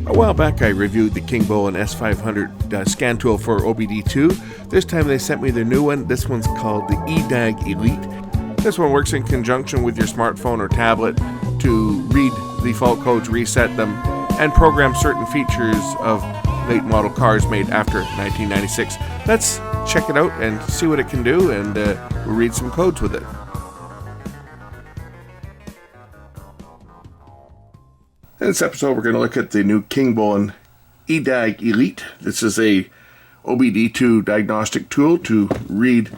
A while back I reviewed the KINGBOLEN S500 scan tool for OBD2. This time they sent me their new one. This one's called the Ediag Elite. This one works in conjunction with your smartphone or tablet to read the fault codes, reset them, and program certain features of late model cars made after 1996. Let's check it out and see what it can do, and we'll read some codes with it. In this episode, we're going to look at the new KINGBOLEN Ediag Elite. This is a OBD2 diagnostic tool to read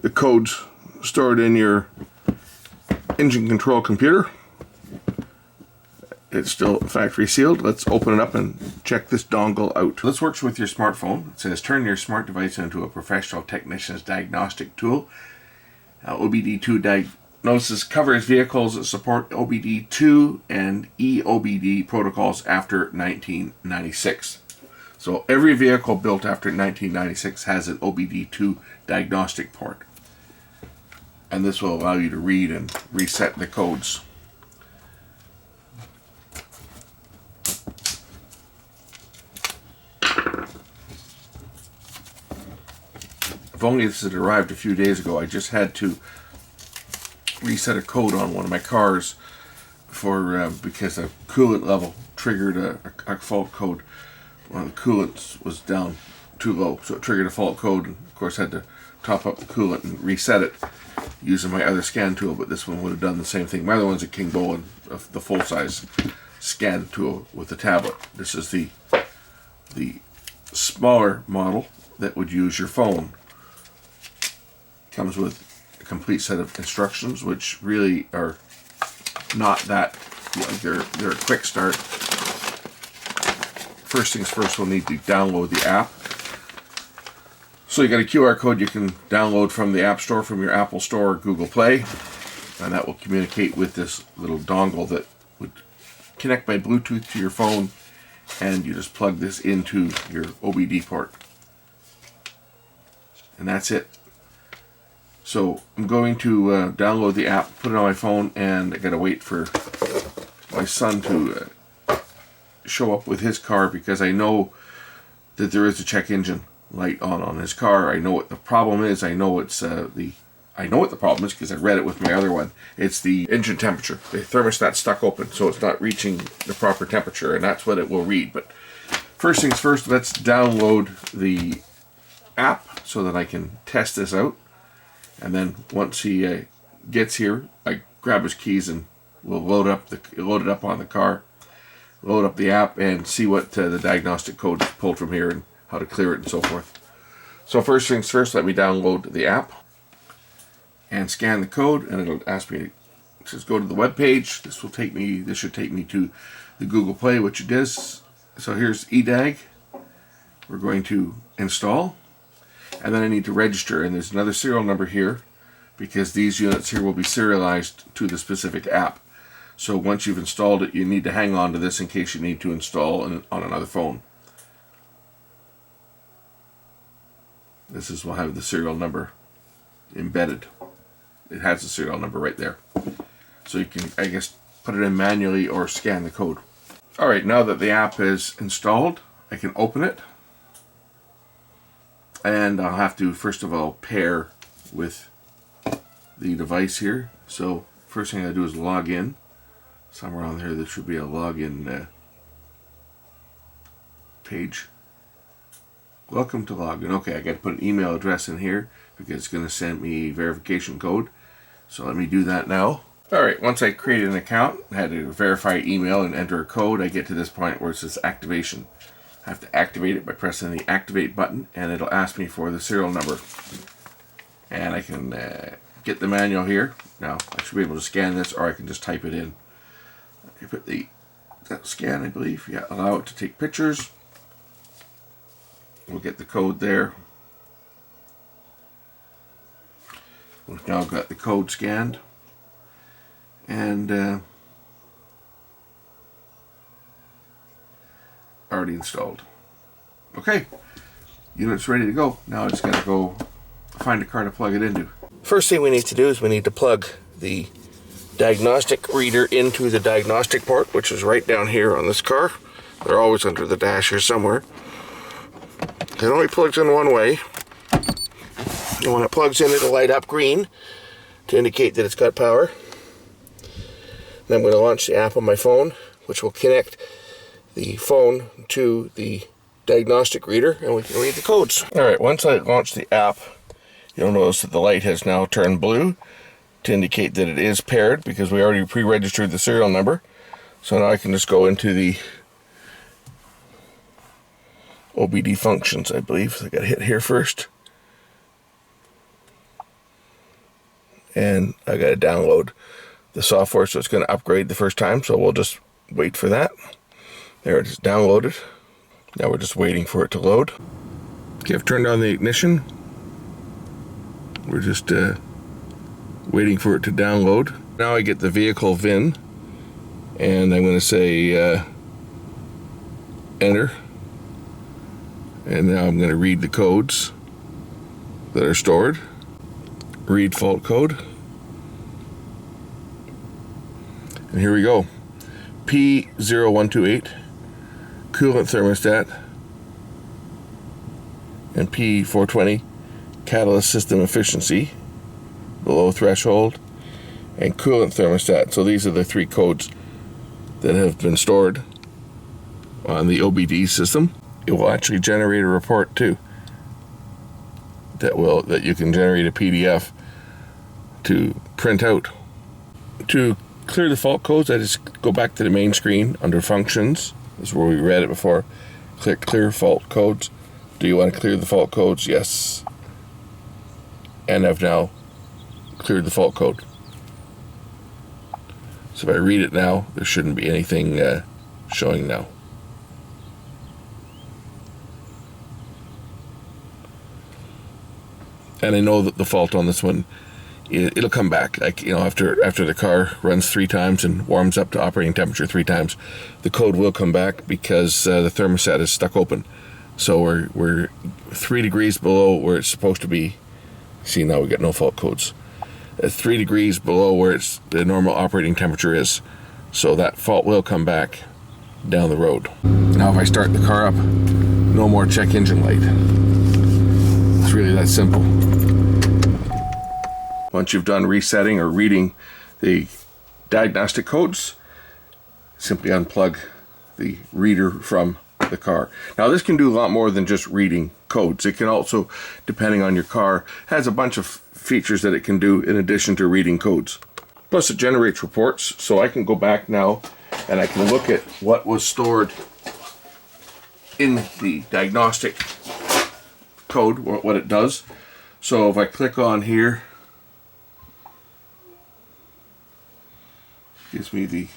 the codes stored in your engine control computer. It's still factory sealed. Let's open it up and check this dongle out. This works with your smartphone. It says turn your smart device into a professional technician's diagnostic tool. OBD2 Diagnostics covers vehicles that support OBD2 and EOBD protocols after 1996. So every vehicle built after 1996 has an OBD2 diagnostic port. And this will allow you to read and reset the codes. If only this had arrived a few days ago. I just had to reset a code on one of my cars for because the coolant level triggered a fault code. One of the coolants was down too low, so it triggered a fault code, and of course had to top up the coolant and reset it using my other scan tool, but this one would have done the same thing. My other one's a KINGBOLEN, the full-size scan tool with the tablet. This is the smaller model that would use your phone. Comes with a complete set of instructions, which really are not that, they're a quick start. First things first, we'll need to download the app. So you got a QR code you can download from the App Store, from your Apple Store or Google Play, and that will communicate with this little dongle that would connect by Bluetooth to your phone, and you just plug this into your OBD port. And that's it. So I'm going to download the app, put it on my phone, and I gotta wait for my son to show up with his car, because I know that there is a check engine light on his car. I know what the problem is. I know it's I know what the problem is because I read it with my other one. It's the engine temperature. The thermostat's stuck open, so it's not reaching the proper temperature, and that's what it will read. But first things first, let's download the app so that I can test this out. And then once he gets here, I grab his keys and we'll load it up on the car, load up the app, and see what the diagnostic code is pulled from here and how to clear it and so forth. So first things first, let me download the app and scan the code, and it'll ask me to just go to the web page. This should take me to the Google Play, which it is. So here's Ediag. We're going to install. And then I need to register, and there's another serial number here because these units here will be serialized to the specific app. So once you've installed it, you need to hang on to this in case you need to install on another phone. Will have the serial number embedded. It has the serial number right there. So you can, I guess, put it in manually or scan the code. Alright, now that the app is installed, I can open it. And I'll have to, first of all, pair with the device here. So first thing I do is log in. Somewhere on here, there should be a login page. Welcome to login. Okay, I got to put an email address in here because it's going to send me a verification code. So let me do that now. Alright, once I created an account, I had to verify email and enter a code. I get to this point where it says activation. I have to activate it by pressing the activate button, and it'll ask me for the serial number. And I can get the manual here. Now, I should be able to scan this, or I can just type it in. I put that scan, I believe. Yeah, allow it to take pictures. We'll get the code there. We've now got the code scanned. And already installed. Okay, unit's ready to go. Now I just gotta go find a car to plug it into. First thing we need to do is we need to plug the diagnostic reader into the diagnostic port, which is right down here on this car. They're always under the dash here somewhere. It only plugs in one way. And when it plugs in, it'll light up green to indicate that it's got power. Then I'm going to launch the app on my phone, which will connect the phone to the diagnostic reader, and we can read the codes. Alright, once I launch the app, you'll notice that the light has now turned blue to indicate that it is paired, because we already pre-registered the serial number. So now I can just go into the OBD functions, I believe. So I got to hit here first. And I got to download the software, so it's going to upgrade the first time. So we'll just wait for that. There it is, downloaded. Now we're just waiting for it to load. Okay, I've turned on the ignition. We're just waiting for it to download. Now I get the vehicle VIN, and I'm going to say enter. And now I'm going to read the codes that are stored. Read fault code. And here we go. P0128, coolant thermostat, and P420, catalyst system efficiency, below threshold, and coolant thermostat. So these are the three codes that have been stored on the OBD system. It will actually generate a report too that you can generate a PDF to print out. To clear the fault codes, I just go back to the main screen under functions. This is where we read it before. Click clear fault codes. Do you want to clear the fault codes? Yes. And I've now cleared the fault code. So if I read it now, there shouldn't be anything showing now. And I know that the fault on this one, it'll come back. Like, you know, after the car runs 3 times and warms up to operating temperature 3 times, the code will come back because the thermostat is stuck open. So we're 3 degrees below where it's supposed to be. See, now we get no fault codes. At 3 degrees below where the normal operating temperature is. So that fault will come back down the road. Now if I start the car up, no more check engine light. It's really that simple. Once you've done resetting or reading the diagnostic codes, simply unplug the reader from the car. Now this can do a lot more than just reading codes. It can also, depending on your car, has a bunch of features that it can do in addition to reading codes. Plus it generates reports, so I can go back now and I can look at what was stored in the diagnostic code, what it does. So if I click on here, gives me the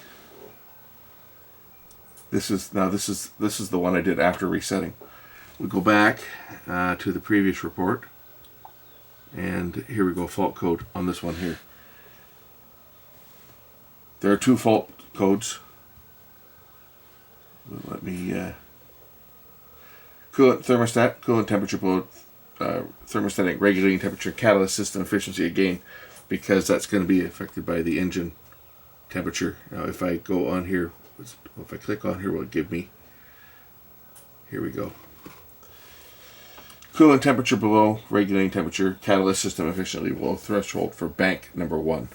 this is the one I did after resetting. We go back to the previous report, and here we go, fault code on this one here. There are 2 fault codes. Let me coolant thermostat, coolant temperature below thermostatic regulating temperature, catalyst system efficiency again, because that's going to be affected by the engine temperature. Now if I go on here, if I click on here, will it give me, here we go, coolant temperature below regulating temperature, catalyst system efficiently below threshold for bank number 1.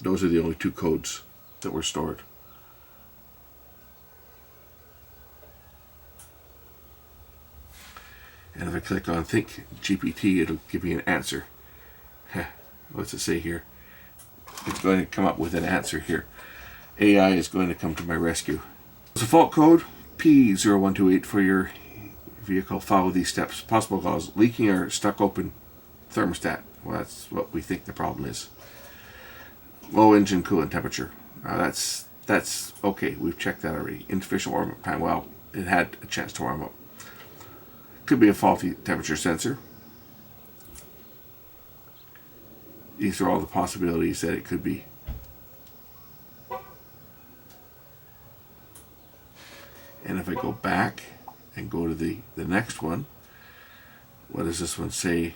Those are the only 2 codes that were stored. And if I click on Think GPT, it'll give me an answer. What's it say here? It's going to come up with an answer here. AI is going to come to my rescue. It's a fault code, P0128 for your vehicle. Follow these steps. Possible cause, leaking or stuck open thermostat. Well, that's what we think the problem is. Low engine coolant temperature. That's okay. We've checked that already. Insufficient warm-up time. Well, it had a chance to warm up. Could be a faulty temperature sensor. These are all the possibilities that it could be. And if I go back and go to the next one, what does this one say?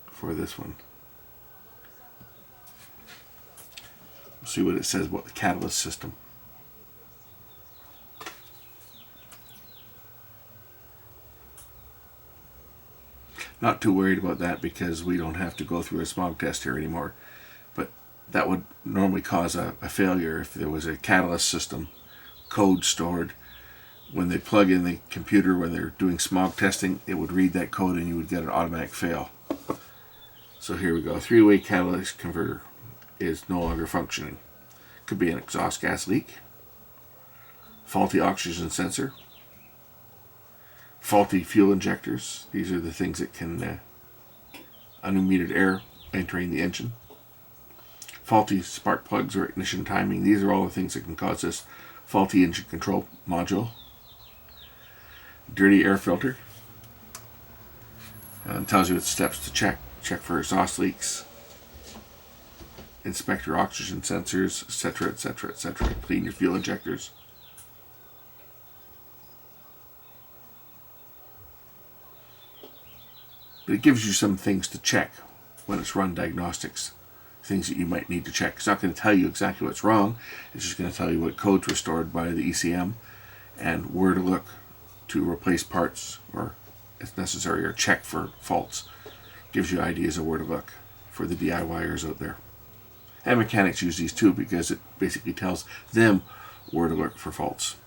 For this one. see what it says about the catalyst system. Not too worried about that because we don't have to go through a smog test here anymore. But that would normally cause a failure if there was a catalyst system code stored. When they plug in the computer, when they're doing smog testing, it would read that code and you would get an automatic fail. So here we go. Three-way catalytic converter is no longer functioning. Could be an exhaust gas leak, faulty oxygen sensor, faulty fuel injectors. These are the things that can unmetered air entering the engine. Faulty spark plugs or ignition timing. These are all the things that can cause this faulty engine control module. Dirty air filter. Tells you what steps to check. Check for exhaust leaks. Inspect your oxygen sensors, etc., etc., etc. Clean your fuel injectors. But it gives you some things to check when it's run diagnostics. Things that you might need to check. It's not going to tell you exactly what's wrong. It's just going to tell you what codes were stored by the ECM and where to look to replace parts, or if necessary, or check for faults. Gives you ideas of where to look for the DIYers out there. And mechanics use these too because it basically tells them where to look for faults.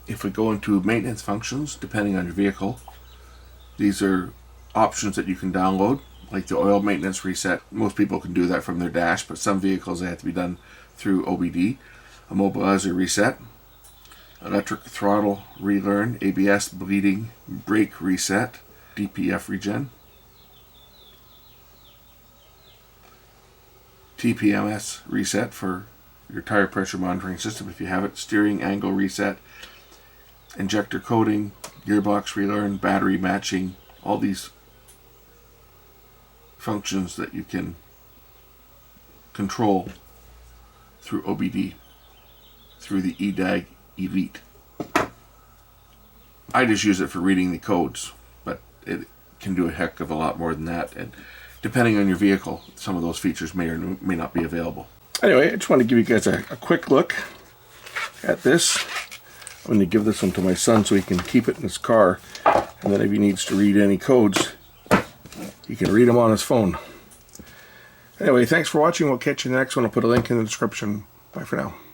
If we go into maintenance functions, depending on your vehicle, these are options that you can download, like the oil maintenance reset. Most people can do that from their dash, but some vehicles they have to be done through OBD. Immobilizer reset, electric throttle relearn, ABS bleeding brake reset, DPF regen, TPMS reset for your tire pressure monitoring system if you have it, steering angle reset, injector coating, gearbox relearn, battery matching, all these functions that you can control through OBD, through the Ediag Elite. I just use it for reading the codes, but it can do a heck of a lot more than that, and depending on your vehicle, some of those features may or may not be available. Anyway, I just want to give you guys a quick look at this. I'm going to give this one to my son so he can keep it in his car, and then if he needs to read any codes, he can read them on his phone. Anyway, thanks for watching. We'll catch you in the next one. I'll put a link in the description. Bye for now.